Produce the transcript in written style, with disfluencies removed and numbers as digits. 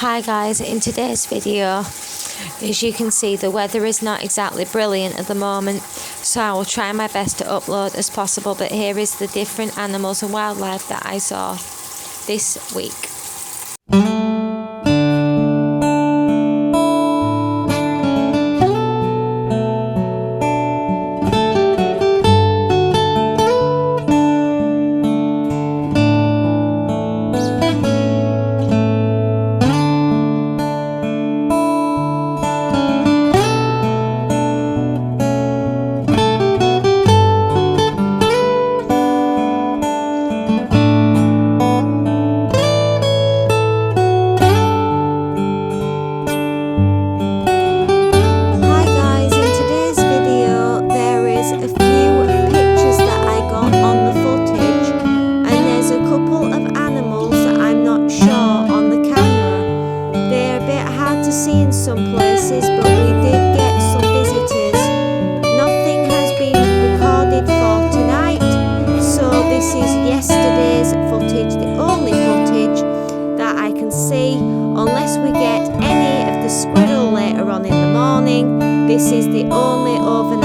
Hi guys, in today's video, as you can see, the weather is not exactly brilliant at the moment, so I will try my best to upload as possible, but here is the different animals and wildlife that I saw this week. See in some places, but we did get some visitors. Nothing has been recorded for tonight, so this is yesterday's footage, the only footage that I can see, unless we get any of the squirrel later on in the morning. This is the only overnight